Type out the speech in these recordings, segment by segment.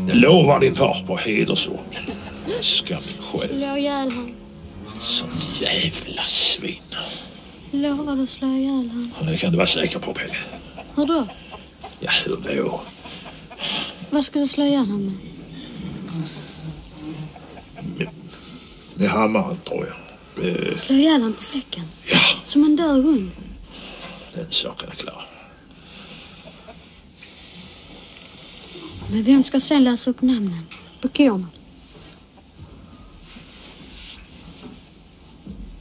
Jag lovar din far på hedersord. Jag ska mig själv. Slå ihjäl han. Sånt jävla svin. Lovar du slå ihjäl han? Och det kan du vara säker på, Pelle. Hur då? Ja, hur då? Vad ska du slå ihjäl han med? Med hammaren, tror jag. Slå ihjäl han på fläcken? Ja. Som en död hund? Den saken är klar. Men vem ska sen läsa upp namnen på korna?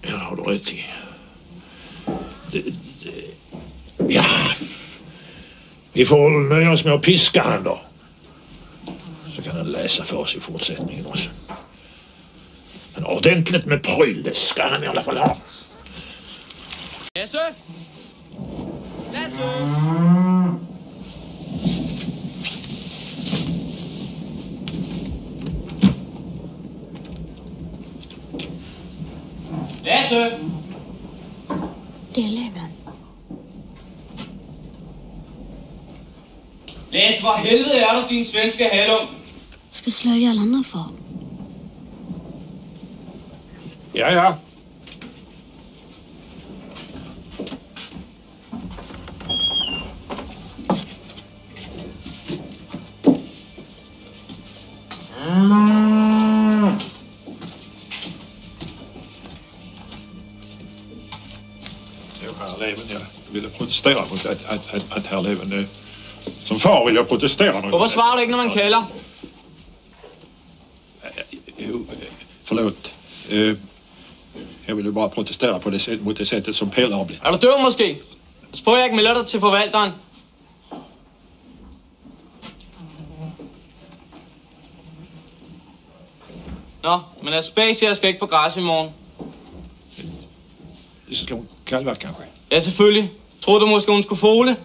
Ja, det har du rätt i. Ja. Vi får nöja oss med att piska han då. Så kan han läsa för oss i fortsättningen också. Men ordentligt med pryl, det ska han i alla fall ha. Lasse! Lasse! Lasse! Det är Leven. Lasse, hvor helvede er du, din svenske halum? Ska slå ihjäl han nu, far? Ja, ja. Herr Leven, jag ville protestera mot att herr Leven... Som far vill jag protestera. Hvorfor svarer du ikke, når man kalder? Förlåt. Jag ville bara protestera på mot det sättet som Pelle har blivit. Er du døv måske? Spørg jeg ikke melder dig til forvalteren. Nå, men Aspasia skal ikke på græs i morgen. Ska hon kalva kanske? Ja, selvfølgelig. Tror du måske, hun skulle fole?